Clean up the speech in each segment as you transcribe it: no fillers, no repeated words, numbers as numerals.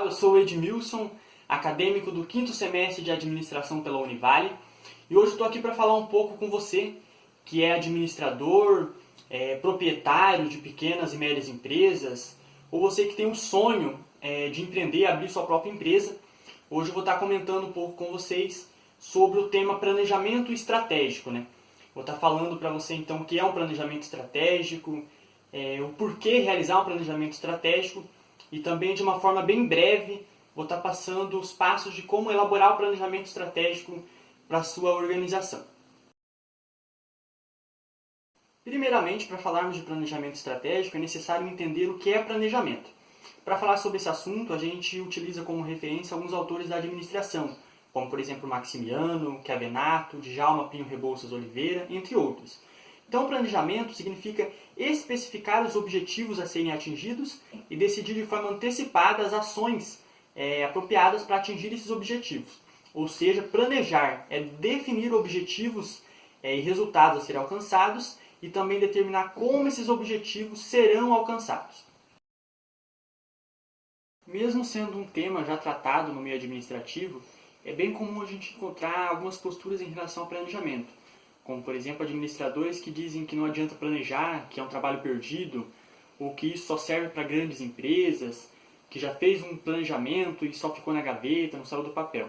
eu sou o Edmilson, acadêmico do 5º semestre de Administração pela Univale, e hoje estou aqui para falar um pouco com você, que é administrador, proprietário de pequenas e médias empresas, ou você que tem um sonho de empreender, abrir sua própria empresa. Hoje eu vou estar comentando um pouco com vocês sobre o tema planejamento estratégico, né? Vou estar falando para você então o que é um planejamento estratégico, o porquê realizar um planejamento estratégico e também de uma forma bem breve vou estar passando os passos de como elaborar o planejamento estratégico para a sua organização. Primeiramente, para falarmos de planejamento estratégico, é necessário entender o que é planejamento. Para falar sobre esse assunto, a gente utiliza como referência alguns autores da administração, como por exemplo Maximiano, Chiavenato, Djalma Pinho Rebouças Oliveira, entre outros. Então, planejamento significa especificar os objetivos a serem atingidos e decidir de forma antecipada as ações apropriadas para atingir esses objetivos. Ou seja, planejar é definir objetivos e resultados a serem alcançados e também determinar como esses objetivos serão alcançados. Mesmo sendo um tema já tratado no meio administrativo, é bem comum a gente encontrar algumas posturas em relação ao planejamento, como por exemplo administradores que dizem que não adianta planejar, que é um trabalho perdido, ou que isso só serve para grandes empresas, que já fez um planejamento e só ficou na gaveta, não saiu do papel.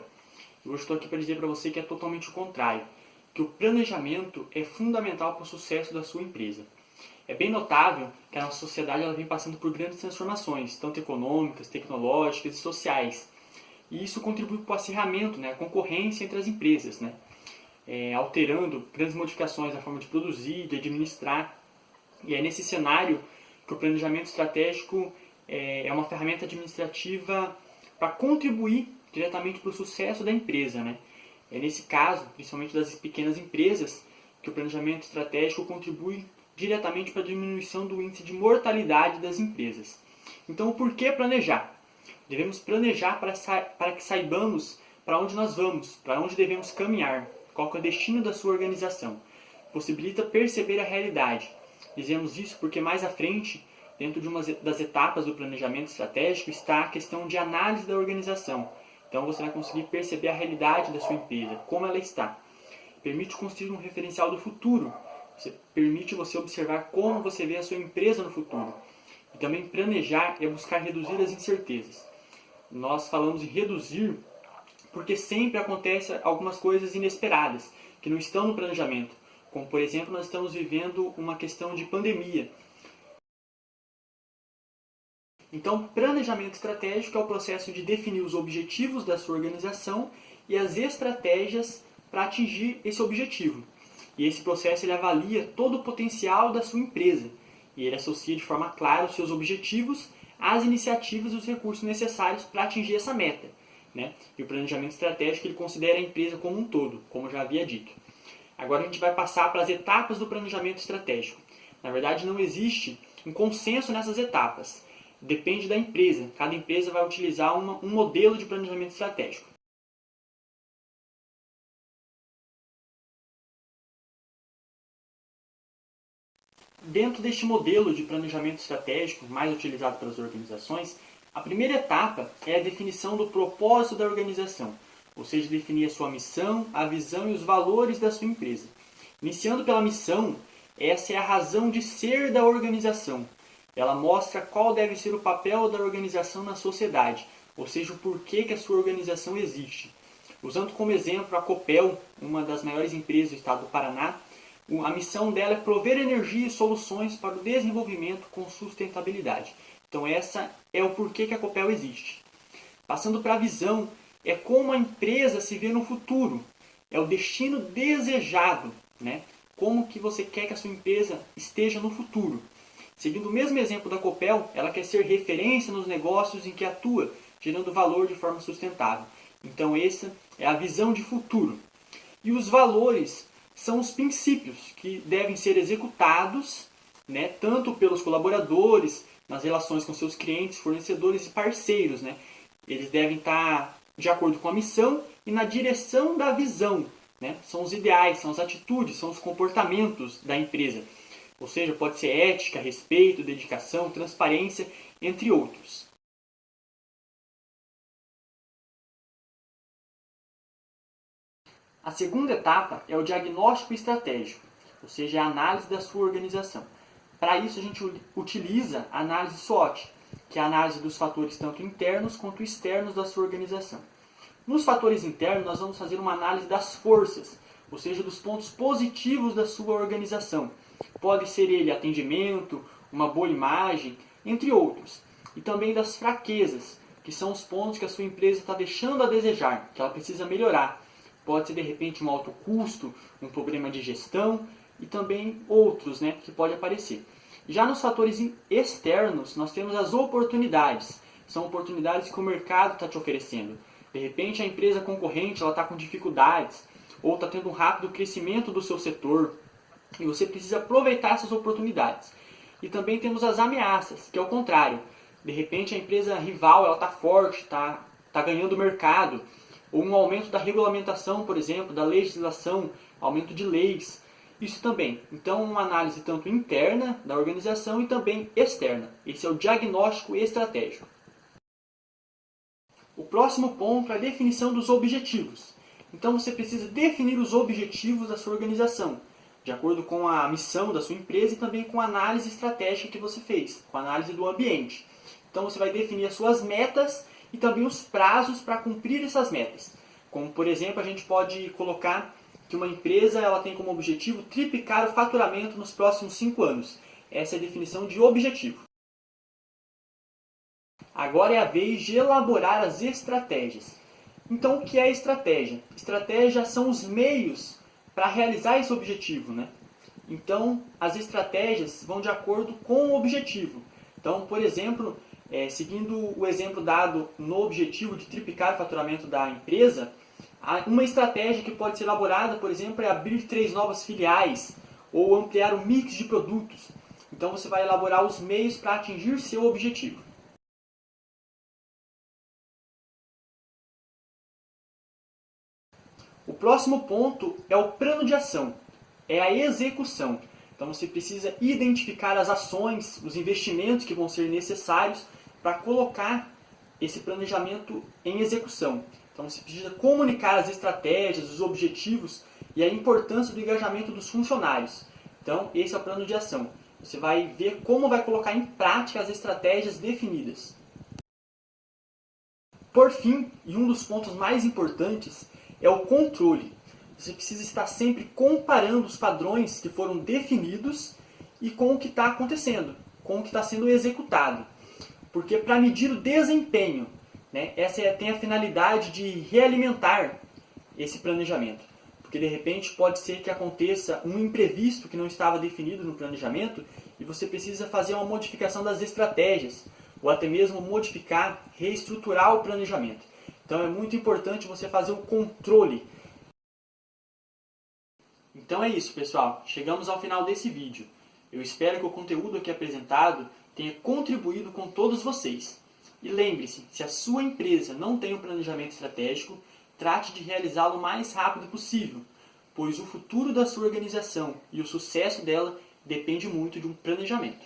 Eu hoje estou aqui para dizer para você que é totalmente o contrário, que o planejamento é fundamental para o sucesso da sua empresa. É bem notável que a nossa sociedade ela vem passando por grandes transformações, tanto econômicas, tecnológicas e sociais. E isso contribui para o acirramento, a concorrência entre as empresas, alterando grandes modificações na forma de produzir, de administrar. E é nesse cenário que o planejamento estratégico é uma ferramenta administrativa para contribuir diretamente para o sucesso da empresa. É nesse caso, principalmente das pequenas empresas, que o planejamento estratégico contribui diretamente para a diminuição do índice de mortalidade das empresas. Então, por que planejar? Devemos planejar para que saibamos para onde nós vamos, para onde devemos caminhar, qual é o destino da sua organização. Possibilita perceber a realidade. Dizemos isso porque mais à frente, dentro de uma das etapas do planejamento estratégico, está a questão de análise da organização. Então você vai conseguir perceber a realidade da sua empresa, como ela está. Permite construir um referencial do futuro. Permite você observar como você vê a sua empresa no futuro. E também planejar é buscar reduzir as incertezas. Nós falamos em reduzir porque sempre acontecem algumas coisas inesperadas, que não estão no planejamento. Como, por exemplo, nós estamos vivendo uma questão de pandemia. Então, planejamento estratégico é o processo de definir os objetivos da sua organização e as estratégias para atingir esse objetivo. E esse processo ele avalia todo o potencial da sua empresa. E ele associa de forma clara os seus objetivos às iniciativas e os recursos necessários para atingir essa meta. E o planejamento estratégico ele considera a empresa como um todo, como eu já havia dito. Agora a gente vai passar para as etapas do planejamento estratégico. Na verdade, não existe um consenso nessas etapas. Depende da empresa. Cada empresa vai utilizar um modelo de planejamento estratégico. Dentro deste modelo de planejamento estratégico, mais utilizado pelas organizações, a primeira etapa é a definição do propósito da organização, ou seja, definir a sua missão, a visão e os valores da sua empresa. Iniciando pela missão, essa é a razão de ser da organização. Ela mostra qual deve ser o papel da organização na sociedade, ou seja, o porquê que a sua organização existe. Usando como exemplo a Copel, uma das maiores empresas do estado do Paraná, a missão dela é prover energia e soluções para o desenvolvimento com sustentabilidade. Então essa é o porquê que a Copel existe. Passando para a visão, é como a empresa se vê no futuro. É o destino desejado. Como que você quer que a sua empresa esteja no futuro. Seguindo o mesmo exemplo da Copel, ela quer ser referência nos negócios em que atua, gerando valor de forma sustentável. Então essa é a visão de futuro. E os valores são os princípios que devem ser executados, tanto pelos colaboradores, nas relações com seus clientes, fornecedores e parceiros. Eles devem estar de acordo com a missão e na direção da visão. São os ideais, são as atitudes, são os comportamentos da empresa. Ou seja, pode ser ética, respeito, dedicação, transparência, entre outros. A segunda etapa é o diagnóstico estratégico, ou seja, a análise da sua organização. Para isso a gente utiliza a análise SWOT, que é a análise dos fatores tanto internos quanto externos da sua organização. Nos fatores internos nós vamos fazer uma análise das forças, ou seja, dos pontos positivos da sua organização. Pode ser ele atendimento, uma boa imagem, entre outros. E também das fraquezas, que são os pontos que a sua empresa está deixando a desejar, que ela precisa melhorar. Pode ser de repente um alto custo, um problema de gestão e também outros, que pode aparecer. Já nos fatores externos, nós temos as oportunidades. São oportunidades que o mercado está te oferecendo. De repente a empresa concorrente está com dificuldades ou está tendo um rápido crescimento do seu setor e você precisa aproveitar essas oportunidades. E também temos as ameaças, que é o contrário. De repente a empresa rival está forte, está ganhando mercado, ou um aumento da regulamentação, por exemplo, da legislação, aumento de leis. Isso também. Então, uma análise tanto interna da organização e também externa. Esse é o diagnóstico estratégico. O próximo ponto é a definição dos objetivos. Então, você precisa definir os objetivos da sua organização, de acordo com a missão da sua empresa e também com a análise estratégica que você fez, com a análise do ambiente. Então, você vai definir as suas metas e também os prazos para cumprir essas metas. Como, por exemplo, a gente pode colocar que uma empresa ela tem como objetivo triplicar o faturamento nos próximos 5 anos. Essa é a definição de objetivo. Agora é a vez de elaborar as estratégias. Então, o que é estratégia? Estratégia são os meios para realizar esse objetivo, Então, as estratégias vão de acordo com o objetivo. Então, por exemplo, seguindo o exemplo dado no objetivo de triplicar o faturamento da empresa, uma estratégia que pode ser elaborada, por exemplo, é abrir 3 novas filiais ou ampliar o mix de produtos. Então você vai elaborar os meios para atingir seu objetivo. O próximo ponto é o plano de ação, é a execução. Então você precisa identificar as ações, os investimentos que vão ser necessários para colocar esse planejamento em execução. Então você precisa comunicar as estratégias, os objetivos e a importância do engajamento dos funcionários. Então esse é o plano de ação. Você vai ver como vai colocar em prática as estratégias definidas. Por fim, e um dos pontos mais importantes, é o controle. Você precisa estar sempre comparando os padrões que foram definidos e com o que está acontecendo, com o que está sendo executado. Porque para medir o desempenho, essa tem a finalidade de realimentar esse planejamento. Porque de repente pode ser que aconteça um imprevisto que não estava definido no planejamento e você precisa fazer uma modificação das estratégias ou até mesmo modificar, reestruturar o planejamento. Então é muito importante você fazer o controle. Então é isso, pessoal. Chegamos ao final desse vídeo. Eu espero que o conteúdo aqui apresentado tenha contribuído com todos vocês. E lembre-se, se a sua empresa não tem um planejamento estratégico, trate de realizá-lo o mais rápido possível, pois o futuro da sua organização e o sucesso dela depende muito de um planejamento.